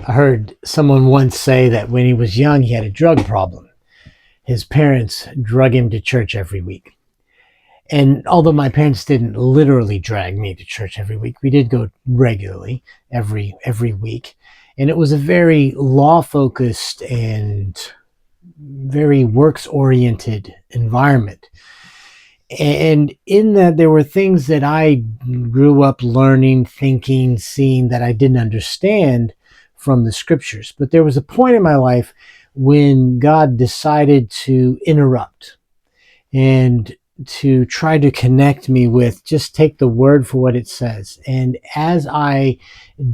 I heard someone once say that when he was young, he had a drug problem. His parents drug him to church every week. And although my parents didn't literally drag me to church every week, we did go regularly every week. And it was a very law focused and very works oriented environment. And in that, there were things that I grew up learning, thinking, seeing that I didn't understand from the scriptures. But there was a point in my life when God decided to interrupt and to try to connect me with just take the word for what it says. And as I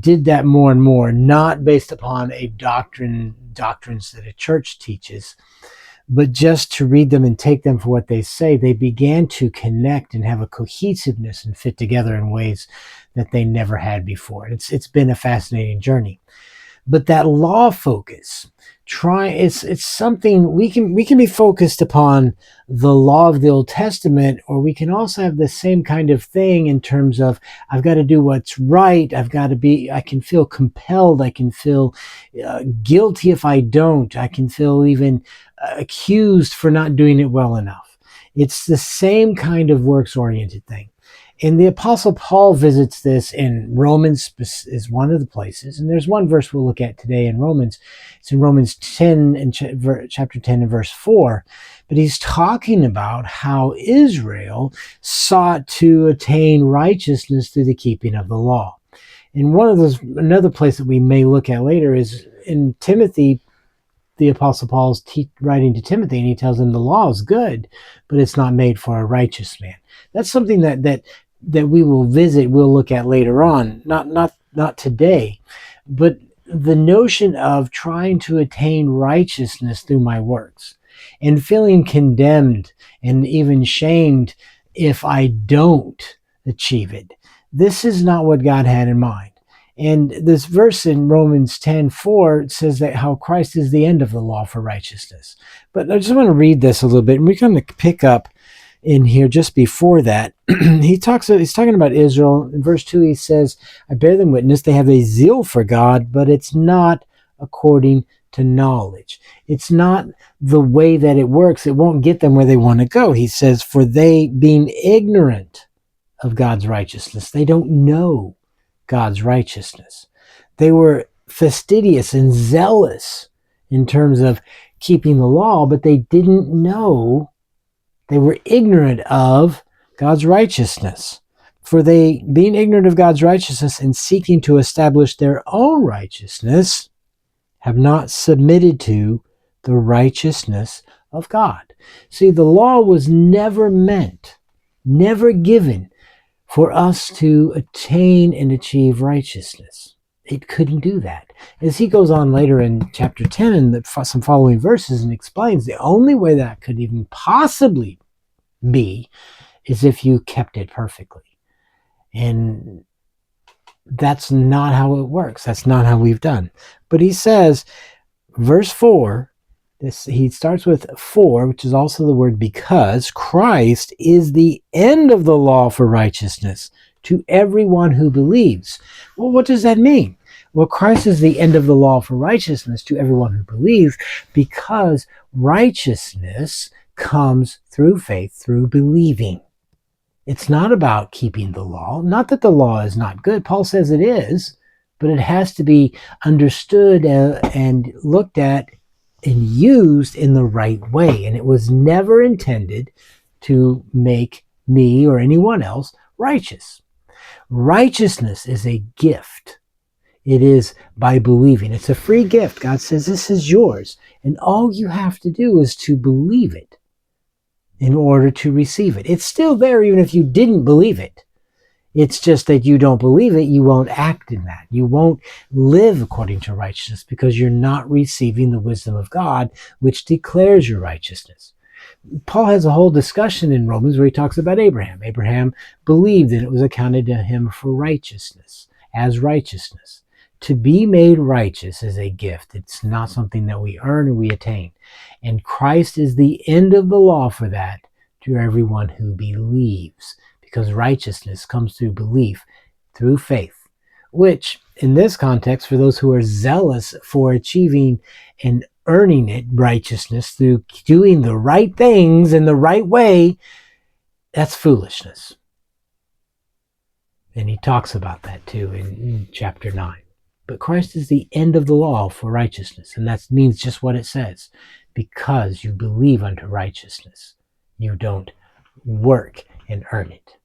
did that more and more, not based upon a doctrines that a church teaches, but just to read them and take them for what they say, they began to connect and have a cohesiveness and fit together in ways that they never had before. It's been a fascinating journey. But that law focus, it's something we can be focused upon the law of the Old Testament, or we can also have the same kind of thing in terms of I've got to do what's right. I can feel compelled. I can feel guilty if I don't. I can feel even accused for not doing it well enough. It's the same kind of works-oriented thing. And the Apostle Paul visits this in Romans is one of the places. And there's one verse we'll look at today in Romans. It's in Romans 10 and chapter 10 and verse 4. But he's talking about how Israel sought to attain righteousness through the keeping of the law. And another place that we may look at later is in Timothy. The Apostle Paul's writing to Timothy, and he tells him the law is good, but it's not made for a righteous man. That's something that we will visit, we'll look at later on, not today, but the notion of trying to attain righteousness through my works and feeling condemned and even shamed if I don't achieve it. This is not what God had in mind. And this verse in Romans 10:4 says that how Christ is the end of the law for righteousness. But I just want to read this a little bit, and we're going to pick up in here just before that. He's talking about Israel. In verse 2, he says, I bear them witness, they have a zeal for God, but it's not according to knowledge. It's not the way that it works. It won't get them where they want to go. He says, for they being ignorant of God's righteousness, they don't know God's righteousness. They were fastidious and zealous in terms of keeping the law, but they didn't know, they were ignorant of God's righteousness. For they, being ignorant of God's righteousness and seeking to establish their own righteousness, have not submitted to the righteousness of God. See, the law was never meant, never given for us to attain and achieve righteousness. It couldn't do that. As he goes on later in chapter 10 and some following verses and explains, the only way that could even possibly be is if you kept it perfectly. And that's not how it works. That's not how we've done. But he says, verse 4, he starts with 4, which is also the word because Christ is the end of the law for righteousness to everyone who believes. Well, what does that mean? Well, Christ is the end of the law for righteousness to everyone who believes, because righteousness comes through faith, through believing. It's not about keeping the law. Not that the law is not good. Paul says it is, but it has to be understood and looked at and used in the right way. And it was never intended to make me or anyone else righteous. Righteousness is a gift. It is by believing. It's a free gift. God says, this is yours. And all you have to do is to believe it in order to receive it. It's still there even if you didn't believe it. It's just that you don't believe it, you won't act in that. You won't live according to righteousness because you're not receiving the wisdom of God, which declares your righteousness. Paul has a whole discussion in Romans where he talks about Abraham. Abraham believed and it was accounted to him for righteousness, as righteousness. To be made righteous is a gift. It's not something that we earn or we attain. And Christ is the end of the law for that to everyone who believes. Because righteousness comes through belief, through faith, which in this context, for those who are zealous for achieving and earning it, righteousness through doing the right things in the right way, that's foolishness. And he talks about that too in chapter 9. But Christ is the end of the law for righteousness, and that means just what it says. Because you believe unto righteousness, you don't work and earn it.